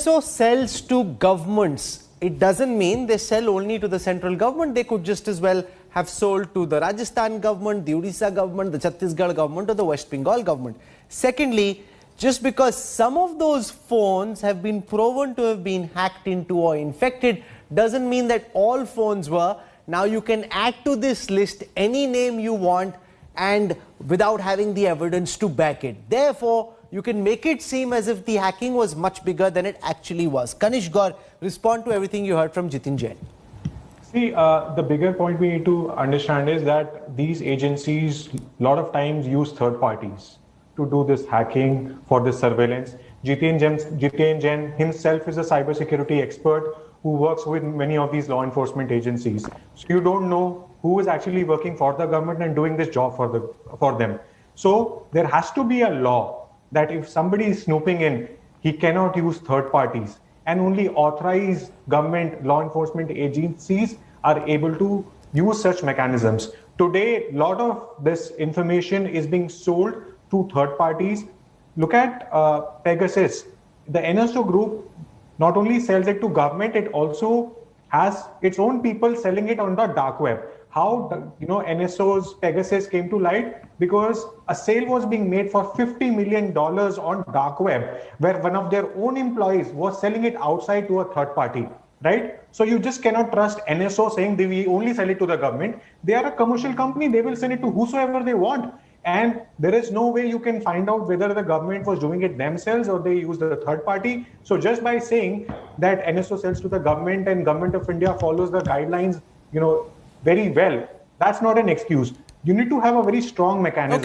NSO sells to governments. It doesn't mean they sell only to the central government. They could just as well have sold to the Rajasthan government, the Odisha government, the Chhattisgarh government, or the West Bengal government. Secondly, just because some of those phones have been proven to have been hacked into or infected doesn't mean that all phones were. Now you can add to this list any name you want and without having the evidence to back it. Therefore, you can make it seem as if the hacking was much bigger than it actually was. Kanishk Gaur, respond to everything you heard from Jiten Jain. See, the bigger point we need to understand is that these agencies a lot of times use third parties to do this hacking for this surveillance. Jiten Jain himself is a cybersecurity expert who works with many of these law enforcement agencies. So you don't know who is actually working for the government and doing this job for them. So there has to be a law that if somebody is snooping in, he cannot use third parties, and only authorized government law enforcement agencies are able to use such mechanisms. Today, a lot of this information is being sold to third parties. Look at Pegasus. The NSO group not only sells it to government, it also has its own people selling it on the dark web. How NSO's Pegasus came to light? Because a sale was being made for $50 million on dark web, where one of their own employees was selling it outside to a third party, right? So you just cannot trust NSO saying they will only sell it to the government. They are a commercial company. They will sell it to whosoever they want. And there is no way you can find out whether the government was doing it themselves or they used a third party. So just by saying that NSO sells to the government and government of India follows the guidelines, very well, that's not an excuse. You need to have a very strong mechanism.